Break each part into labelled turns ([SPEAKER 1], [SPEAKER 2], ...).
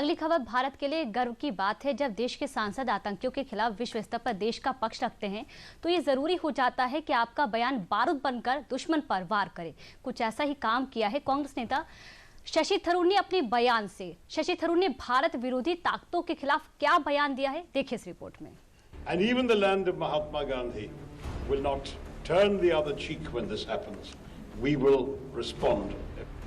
[SPEAKER 1] अगली खबर भारत के लिए गर्व की बात है। जब देश के सांसद आतंकियों के खिलाफ विश्व स्तर पर देश का पक्ष रखते हैं तो ये जरूरी हो जाता है कि आपका बयान बारूद बनकर दुश्मन पर वार करे। कुछ ऐसा ही काम किया है कांग्रेस नेता शशि थरूर ने अपने बयान से। शशि थरूर ने भारत विरोधी ताकतों के खिलाफ क्या बयान दिया है, देखिए इस रिपोर्ट में।
[SPEAKER 2] And even the land of Mahatma Gandhi will not turn the other cheek when this happens. We will respond.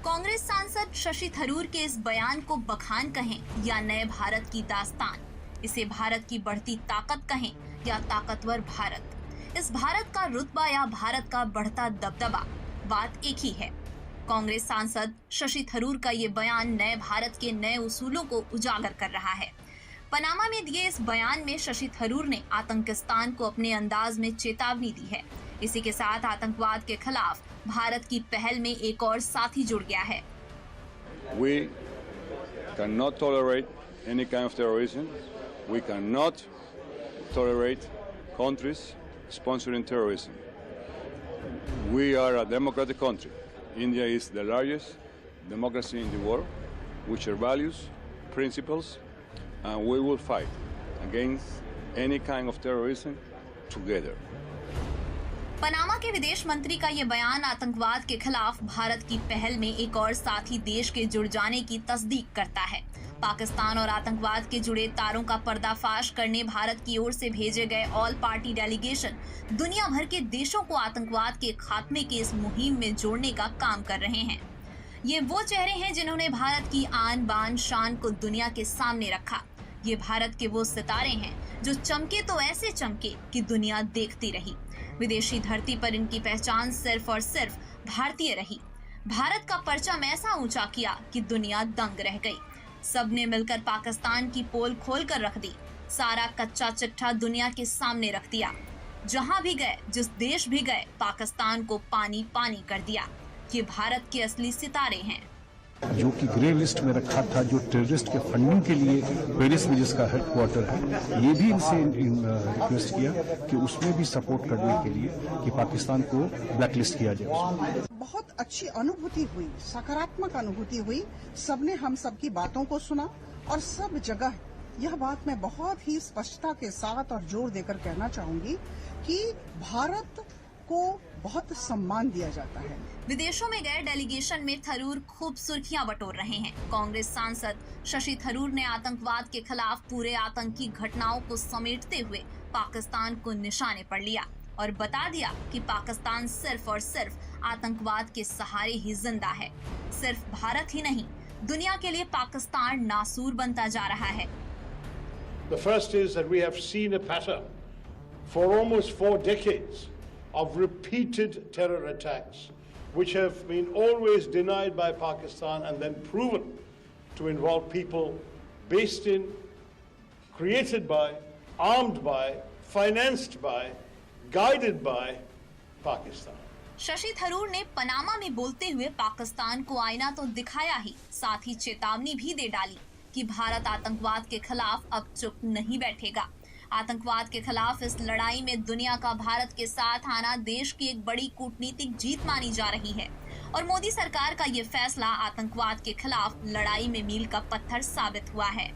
[SPEAKER 3] Congress सांसद शशि थरूर के इस बयान को बखान कहें या नए भारत की दास्तान, इसे भारत की बढ़ती ताकत कहें या ताकतवर भारत, इस भारत का रुतबा या भारत का बढ़ता दबदबा, बात एक ही है। कांग्रेस सांसद शशि थरूर का ये बयान नए भारत के नए उसूलों को उजागर कर रहा है। पनामा में दिए इस बयान में शशि थरूर ने आतंकिस्तान को अपने अंदाज में चेतावनी दी है। इसी के साथ आतंकवाद के खिलाफ भारत की पहल में एक और साथी जुड़ गया है।
[SPEAKER 4] We cannot tolerate any kind of terrorism. We cannot tolerate countries sponsoring terrorism. We are a democratic country. India is the largest democracy in the world. We share values, principles, and we will fight against any kind of terrorism together.
[SPEAKER 3] Panama के विदेश मंत्री का ये बयान आतंकवाद के खिलाफ भारत की पहल में एक और साथी देश के जुड़ जाने की तस्दीक करता है। पाकिस्तान और आतंकवाद के जुड़े तारों का पर्दाफाश करने भारत की ओर से भेजे गए ऑल पार्टी डेलीगेशन दुनिया भर के देशों को आतंकवाद के खात्मे की इस मुहिम में जोड़ने का काम कर रहे हैं। ये वो चेहरे हैं जिन्होंने भारत की आन बान शान को दुनिया के सामने रखा। ये भारत के वो सितारे हैं जो चमके तो ऐसे चमके कि दुनिया देखती रही। विदेशी धरती पर इनकी पहचान सिर्फ और सिर्फ भारतीय रही। भारत का परचम ऐसा ऊंचा किया कि दुनिया दंग रह गई। सबने मिलकर पाकिस्तान की पोल खोल कर रख दी। सारा कच्चा चिट्ठा दुनिया के सामने रख दिया। जहां भी गए, जिस देश भी गए, पाकिस्तान को पानी पानी कर दिया। ये भारत के असली सितारे हैं।
[SPEAKER 5] जो कि ग्रे लिस्ट में रखा था, जो टेररिस्ट के फंडिंग के लिए पेरिस में जिसका हेडक्वार्टर है, ये भी इनसे रिक्वेस्ट किया कि उसमें भी सपोर्ट करने के लिए कि पाकिस्तान को ब्लैकलिस्ट किया जाए।
[SPEAKER 6] बहुत अच्छी अनुभूति हुई, सकारात्मक अनुभूति हुई। सबने हम सबकी बातों को सुना और सब जगह यह बात मैं बहुत ही स्पष्टता के साथ और जोर देकर कहना चाहूंगी कि भारत को बहुत सम्मान दिया जाता है।
[SPEAKER 3] विदेशों में गए डेलीगेशन में थरूर खूब सुर्खियां बटोर रहे हैं। कांग्रेस सांसद शशि थरूर ने आतंकवाद के खिलाफ पूरे आतंकी घटनाओं को समेटते हुए पाकिस्तान को निशाने पर लिया और बता दिया कि पाकिस्तान सिर्फ और सिर्फ आतंकवाद के सहारे ही जिंदा है। सिर्फ भारत ही नहीं, दुनिया के लिए पाकिस्तान नासूर बनता जा रहा है।
[SPEAKER 2] The first is that we have seen a pattern for almost 4 decades of repeated terror attacks, which have been always denied by Pakistan and then proven to involve people based in, created by, armed by, financed by, guided by Pakistan.
[SPEAKER 3] Shashi Tharoor ने Panama में बोलते हुए पाकिस्तान को आईना तो दिखाया ही, साथ ही चेतावनी भी दे डाली कि भारत आतंकवाद के खिलाफ अब चुप नहीं बैठेगा। आतंकवाद के खिलाफ इस लड़ाई में दुनिया का भारत के साथ आना देश की एक बड़ी कूटनीतिक जीत मानी जा रही है और मोदी सरकार का ये फैसला आतंकवाद के खिलाफ लड़ाई में मील का पत्थर साबित हुआ है।